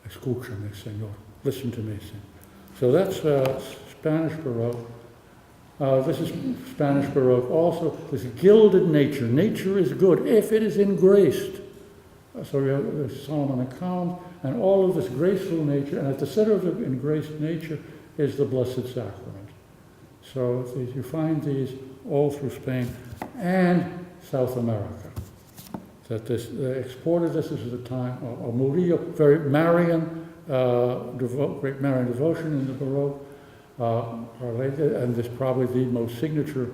S1: Escúchame, Señor. Listen to me, Señor. So that's Spanish Baroque. This is Spanish Baroque. Also, this gilded nature. Nature is good if it is engraced. So we have the Solomon account and all of this graceful nature, and at the center of the engraced nature is the Blessed Sacrament. So you find these all through Spain and South America. That they exported this at the time of Murillo, very Marian, great Marian devotion in the Baroque, and this probably the most signature,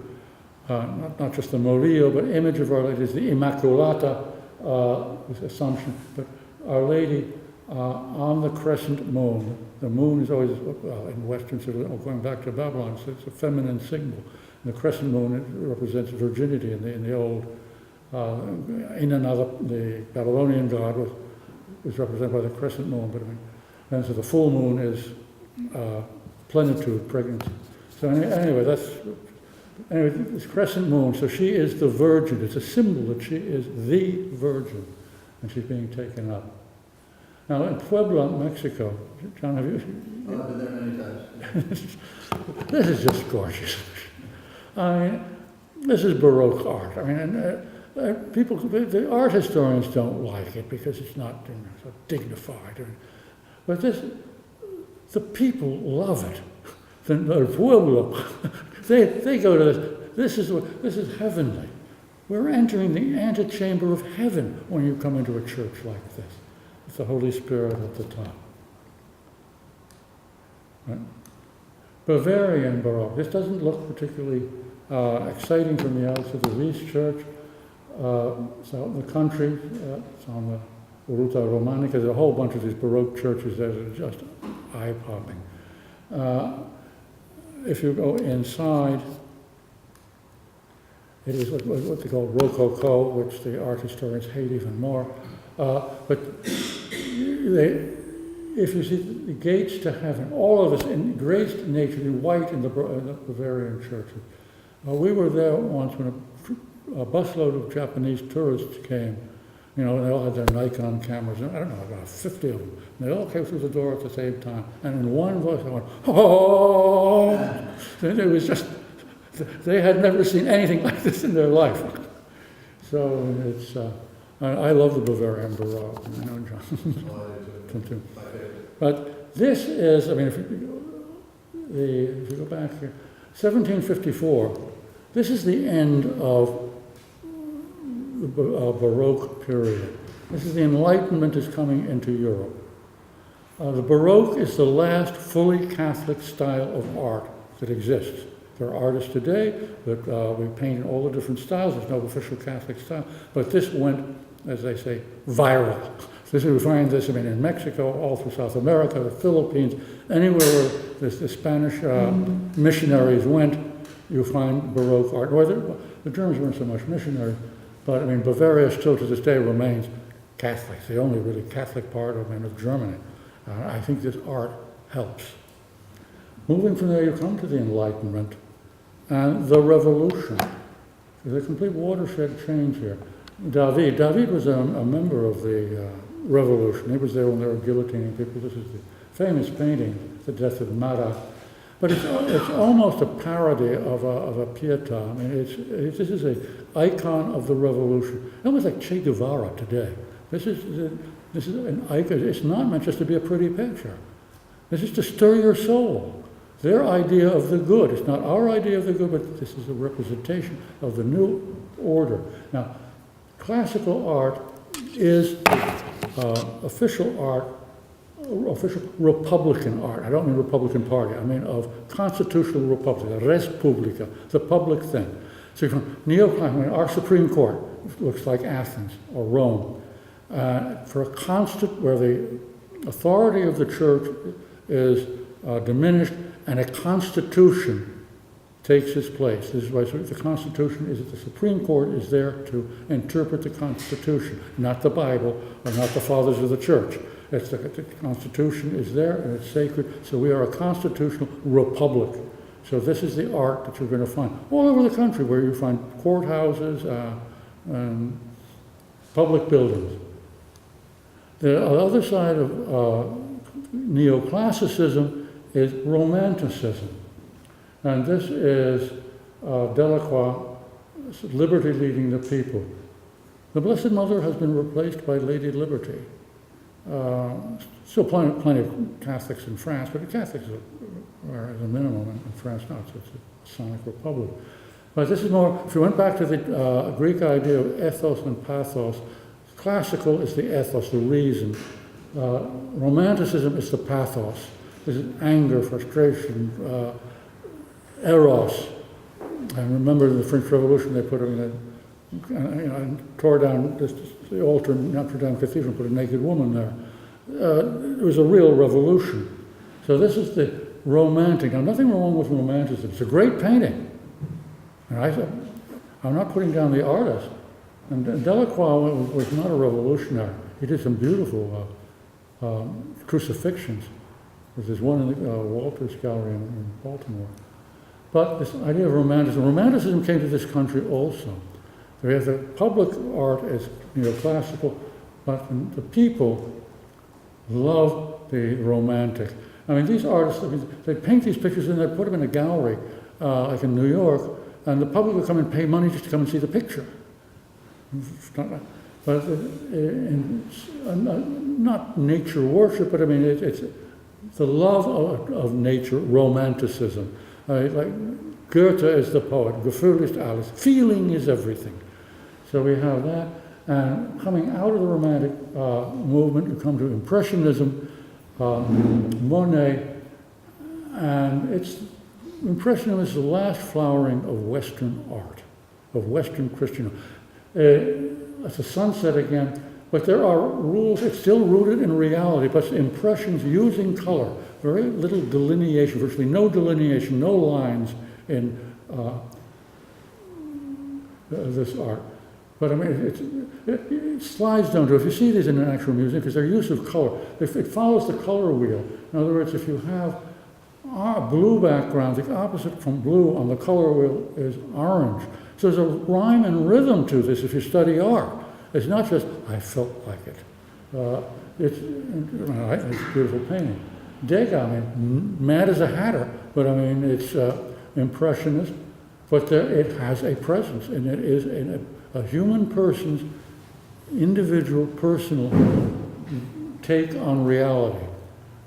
S1: not just the Murillo, but image of Our Lady is the Immaculata Assumption, but Our Lady on the crescent moon. The moon is always, in Western civilization, going back to Babylon, so it's a feminine symbol. And the crescent moon, it represents virginity in the old. The Babylonian god was represented by the crescent moon, but then so the full moon is plenitude, pregnancy. So anyway, this crescent moon. So she is the Virgin. It's a symbol that she is the Virgin, and she's being taken up. Now in Puebla, Mexico, John, have you?
S2: I've been there many times.
S1: This is just gorgeous. I mean, this is Baroque art. I mean, people, the art historians don't like it because it's not so dignified. But the people love it. The Pueblo, they go to this. This is heavenly. We're entering the antechamber of heaven when you come into a church like this. With the Holy Spirit at the top. Right? Bavarian Baroque. This doesn't look particularly exciting from the outside. The Ries Church, so the country, it's on the Ruta Romanica. There's a whole bunch of these Baroque churches that are just eye-popping. If you go inside, it is what they call Rococo, which the art historians hate even more. But if you see the gates to heaven, all of this engraced nature in white in the Bavarian churches. We were there once when a busload of Japanese tourists came, and they all had their Nikon cameras, and I don't know, about 50 of them. And they all came through the door at the same time, and in one voice I went, oh! And it was just, they had never seen anything like this in their life. So it's, I love the Bavarian Baroque. I know John too. But this is, I mean, if you go back here, 1754, this is the end of the Baroque period. This is the Enlightenment is coming into Europe. The Baroque is the last fully Catholic style of art that exists. There are artists today that we paint in all the different styles. There's no official Catholic style, but this went, as they say, viral. We find this, in Mexico, all through South America, the Philippines, anywhere where the Spanish missionaries went, you find Baroque art. Well, the Germans weren't so much missionaries, but Bavaria still to this day remains Catholic, the only really Catholic part of Germany. I think this art helps. Moving from there, you come to the Enlightenment and the Revolution. There's a complete watershed change here. David was a member of the Revolution. He was there when they were guillotining people. This is the famous painting, The Death of Marat. But it's almost a parody of a Pietà. This is an icon of the Revolution. Almost like Che Guevara today. This is This is an icon. It's not meant just to be a pretty picture. This is to stir your soul. Their idea of the good. It's not our idea of the good, but this is a representation of the new order. Now, classical art is official art, official Republican art. I don't mean Republican Party. I mean of constitutional republic, res publica, the public thing. So from neoclassical, our Supreme Court looks like Athens or Rome. For a constant, where the authority of the church is diminished and a constitution takes its place. This is why the Constitution is that the Supreme Court is there to interpret the Constitution, not the Bible or not the fathers of the church. It's the Constitution is there and it's sacred, so we are a constitutional republic. So this is the art that you're going to find all over the country, where you find courthouses and public buildings. The other side of neoclassicism is romanticism. And this is Delacroix, liberty leading the people. The Blessed Mother has been replaced by Lady Liberty. Still plenty of Catholics in France, but the Catholics are at a minimum in France now. It's a Sonic Republic. But this is more, if you went back to the Greek idea of ethos and pathos, classical is the ethos, the reason. Romanticism is the pathos. This is anger, frustration, eros. I remember in the French Revolution they put tore down the altar in Notre Dame Cathedral and put a naked woman there. It was a real revolution. So this is the romantic. Now, nothing wrong with romanticism. It's a great painting. And I'm not putting down the artist. And Delacroix was not a revolutionary. He did some beautiful crucifixions. There's one in the Walters Gallery in Baltimore. But this idea of romanticism came to this country also. We have the public art as neoclassical, but the people love the romantic. I mean, these artists, they paint these pictures and they put them in a gallery, like in New York, and the public will come and pay money just to come and see the picture. But not nature worship, but I mean, it's the love of nature, romanticism. Like Goethe is the poet, Gefühl ist alles, feeling is everything. So we have that, and coming out of the Romantic movement, you come to Impressionism, Monet, and Impressionism is the last flowering of Western art, of Western Christian. It's a sunset again, but there are rules. It's still rooted in reality, but impressions using color, very little delineation, virtually no delineation, no lines in this art. But I mean, it slides down to, if you see these in an actual museum, because their use of color, if it follows the color wheel. In other words, if you have a blue background, the opposite from blue on the color wheel is orange. So there's a rhyme and rhythm to this if you study art. It's not just, I felt like it. It's a beautiful painting. Degas, I mean, mad as a hatter, but I mean, it's impressionist, but it has a presence, and it is a human person's individual, personal take on reality.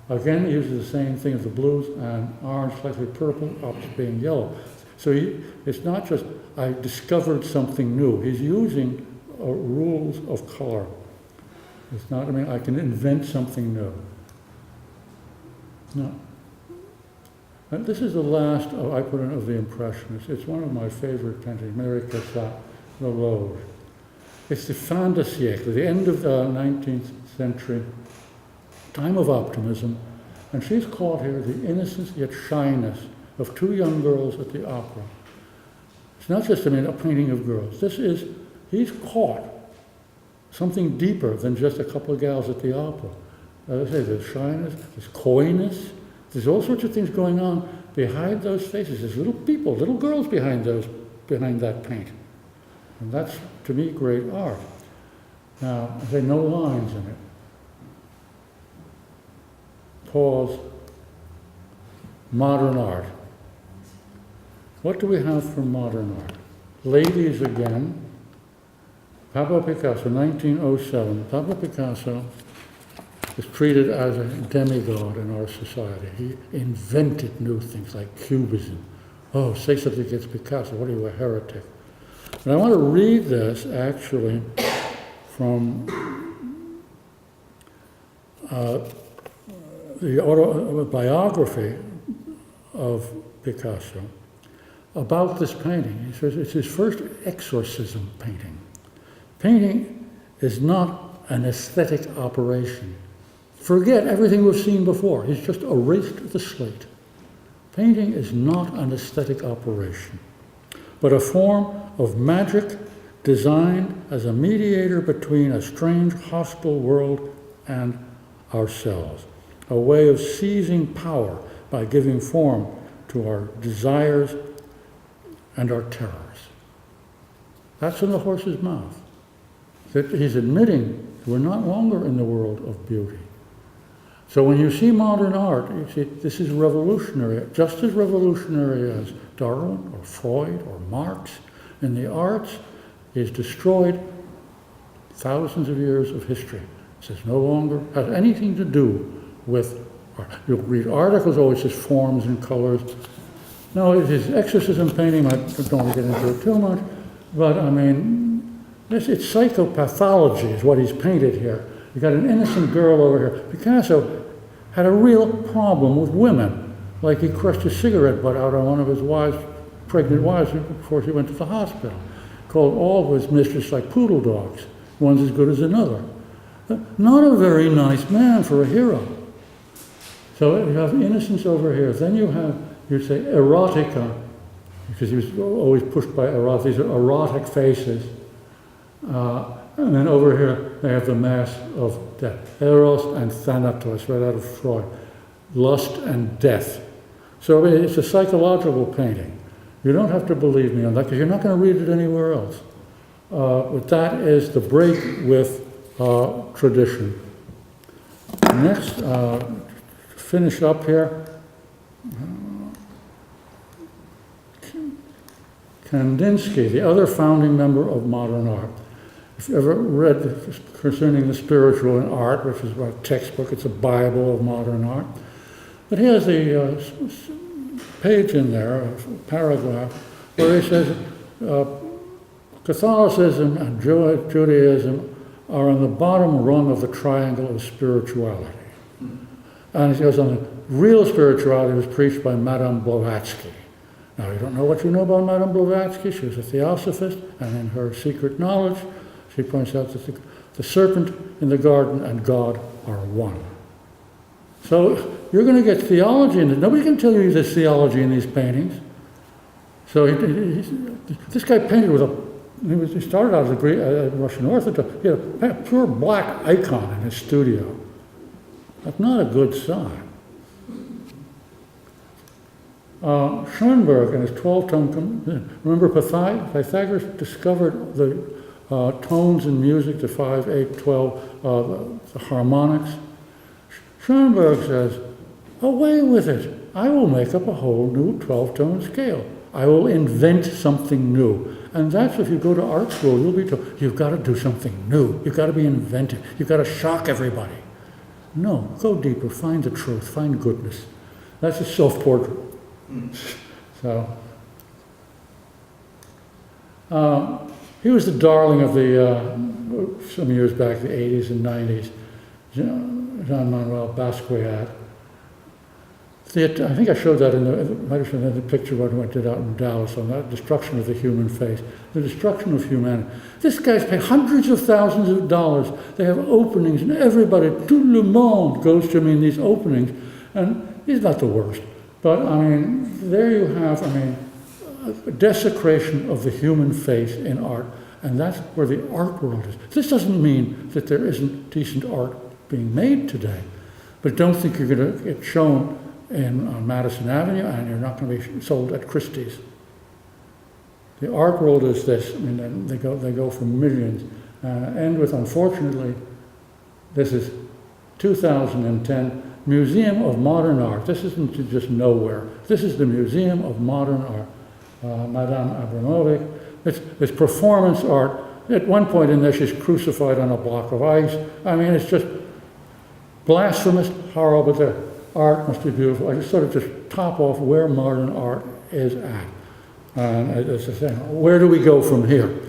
S1: Again, he uses the same thing as the blues and orange, slightly purple, opposite being yellow. So it's not just, I discovered something new. He's using rules of color. It's not, I mean, I can invent something new. No. And this is the last, I put in, of the Impressionists. It's one of my favorite paintings, Mary Cassatt, The Loge. It's the fin de siècle, the end of the 19th century, time of optimism, and she's caught here the innocence yet shyness of two young girls at the opera. It's not just, I mean, a painting of girls. He's caught something deeper than just a couple of gals at the opera. As I say, there's shyness, there's coyness, there's all sorts of things going on behind those faces. There's little people, little girls behind that paint. And that's, to me, great art. Now, I say no lines in it. Pause. Modern art. What do we have for modern art? Ladies again. Pablo Picasso, 1907. Pablo Picasso is treated as a demigod in our society. He invented new things like cubism. Oh, say something against Picasso, what are you, a heretic? And I want to read this actually from the autobiography of Picasso about this painting. He says it's his first exorcism painting. Painting is not an aesthetic operation. Forget everything we've seen before. He's just erased the slate. Painting is not an aesthetic operation, but a form of magic designed as a mediator between a strange, hostile world and ourselves, a way of seizing power by giving form to our desires and our terrors. That's in the horse's mouth. That he's admitting we're not longer in the world of beauty. So when you see modern art, you see this is revolutionary, just as revolutionary as Darwin or Freud or Marx. In the arts, is destroyed thousands of years of history. It says no longer has anything to do with art. You'll read articles always says forms and colors. No, it is exorcism painting. I don't want to get into it too much, but I mean, it's psychopathology is what he's painted here. You got an innocent girl over here. Picasso had a real problem with women, like he crushed a cigarette butt out on one of his pregnant wives before she went to the hospital. Called all of his mistresses like poodle dogs, one's as good as another. Not a very nice man for a hero. So you have innocence over here. Then you say erotica, because he was always pushed by erotic. These are erotic faces. And then over here they have the mass of death. Eros and Thanatos, right out of Freud. Lust and death. So it's a psychological painting. You don't have to believe me on that because you're not going to read it anywhere else. But that is the break with tradition. Next, to finish up here, Kandinsky, the other founding member of modern art. If you ever read concerning the spiritual in art, which is a textbook, it's a Bible of modern art, but he has a page in there, a paragraph, where he says Catholicism and Judaism are on the bottom rung of the triangle of spirituality. And he goes on, the real spirituality was preached by Madame Blavatsky. Now, you don't know what you know about Madame Blavatsky. She was a theosophist, and in her secret knowledge, she points out that the serpent in the garden and God are one. So you're going to get theology in it. Nobody can tell you there's theology in these paintings. So this guy painted with he started out as a Russian Orthodox. He had a pure black icon in his studio. That's not a good sign. Schoenberg and his 12-tone, remember Pythagoras discovered the tones in music, the 5, 8, 12, the harmonics. Schoenberg says, away with it. I will make up a whole new 12-tone scale. I will invent something new. And that's if you go to art school, you'll be told, you've got to do something new. You've got to be inventive. You've got to shock everybody. No, go deeper, find the truth, find goodness. That's a self-portrait. So, he was the darling of the, some years back, the 80s and 90s, Jean-Manuel Basquiat. I think I showed that might have shown that in the picture when I did out in Dallas on that destruction of the human face, the destruction of humanity. This guy's paid hundreds of thousands of dollars. They have openings, and everybody, tout le monde, goes to him in these openings, and he's not the worst. But I mean, there you have, a desecration of the human face in art, and that's where the art world is. This doesn't mean that there isn't decent art being made today, but don't think you're going to get shown on Madison Avenue, and you're not going to be sold at Christie's. The art world is this. They go for millions. End with, unfortunately, this is 2010 Museum of Modern Art. This isn't just nowhere. This is the Museum of Modern Art. Madame Abramovic. It's performance art. At one point in there, she's crucified on a block of ice. It's just blasphemous, horrible, but the art must be beautiful. I just sort of just top off where modern art is at. And it's the thing, where do we go from here?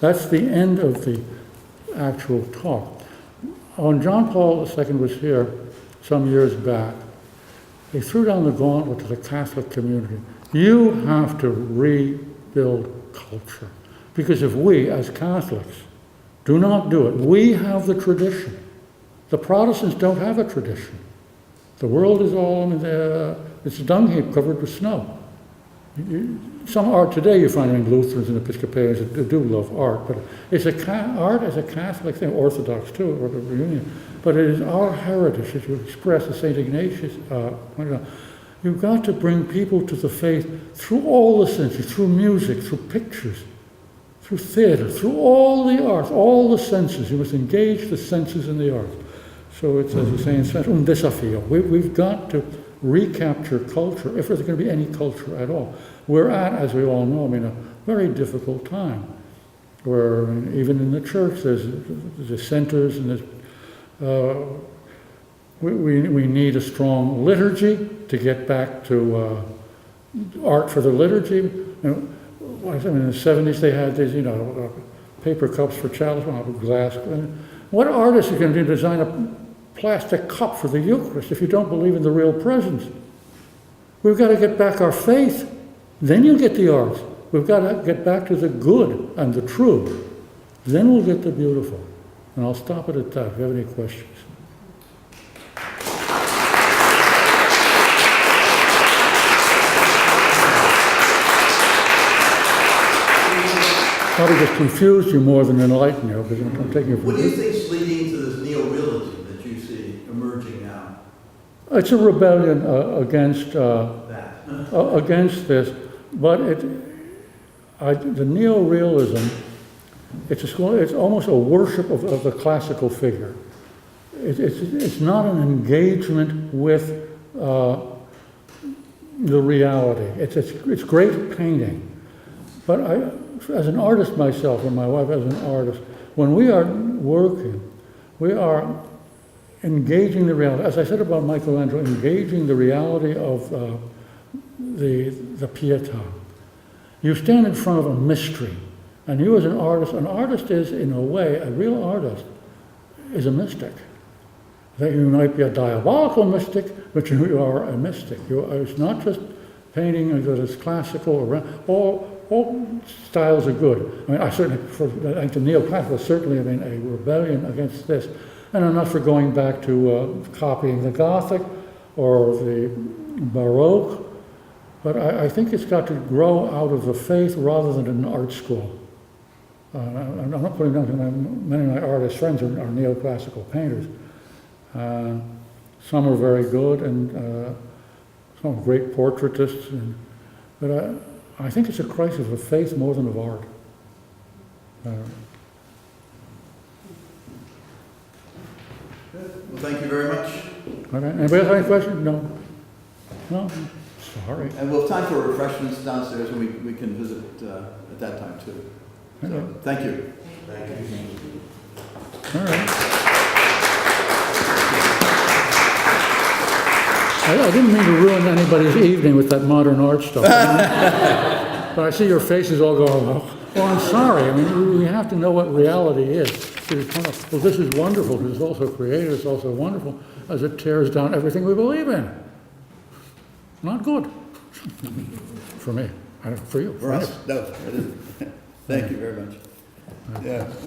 S1: That's the end of the actual talk. When John Paul II was here some years back, he threw down the gauntlet to the Catholic community. You have to rebuild culture. Because if we, as Catholics, do not do it, we have the tradition. The Protestants don't have a tradition. The world is all, it's a dung heap covered with snow. Some art today you find in Lutherans and Episcopalians that do love art, but it's art as a Catholic thing, Orthodox too, or the reunion. But it is our heritage, as you express, as St. Ignatius pointed out. You've got to bring people to the faith through all the senses, through music, through pictures, through theater, through all the arts, all the senses. You must engage the senses in the arts. So it's, as you say in Spanish, un desafío. We've got to recapture culture, if there's going to be any culture at all. We're at, as we all know, a very difficult time, where even in the church there's dissenters, and we need a strong liturgy to get back to art for the liturgy. In the 70s they had these, paper cups for chalice, glass. What artist is going to design a plastic cup for the Eucharist if you don't believe in the real presence? We've got to get back our faith. Then you'll get the arts. We've got to get back to the good and the true. Then we'll get the beautiful. And I'll stop it at that if you have any questions. Probably just confused you more than enlightened you, because I'm taking you from...
S2: What do you think is leading to this neo-realism that you see emerging now?
S1: It's a rebellion against
S2: That.
S1: against this, but the neo-realism, it's almost a worship of the classical figure. It's not an engagement with the reality. It's great painting, but as an artist myself, and my wife as an artist, when we are working, we are engaging the reality. As I said about Michelangelo, engaging the reality of the Pietà. You stand in front of a mystery, and you as an artist is, in a way, a real artist is a mystic. That you might be a diabolical mystic, but you are a mystic. It's not just painting that is classical, all styles are good. I certainly, I think the neoclassical is certainly, a rebellion against this. And I'm not for going back to copying the Gothic or the Baroque, but I think it's got to grow out of the faith rather than an art school. I'm not putting down, many of my artist friends are neoclassical painters. Some are very good, and some are great portraitists, but I think it's a crisis of faith more than of art.
S2: Well, thank you very much.
S1: Okay. Anybody have any questions? No? No? Sorry.
S2: And we'll have time for refreshments downstairs, and we can visit at that time too. So,
S1: Okay.
S2: thank you.
S3: Thank you.
S1: All right. I didn't mean to ruin anybody's evening with that modern art stuff. But I see your faces all going, oh, I'm sorry. We have to know what reality is. Well, this is wonderful, but it's also creative, it's also wonderful, as it tears down everything we believe in. Not good. For me. I don't know, for you.
S2: For us? No, it isn't. Thank you very much. Yeah.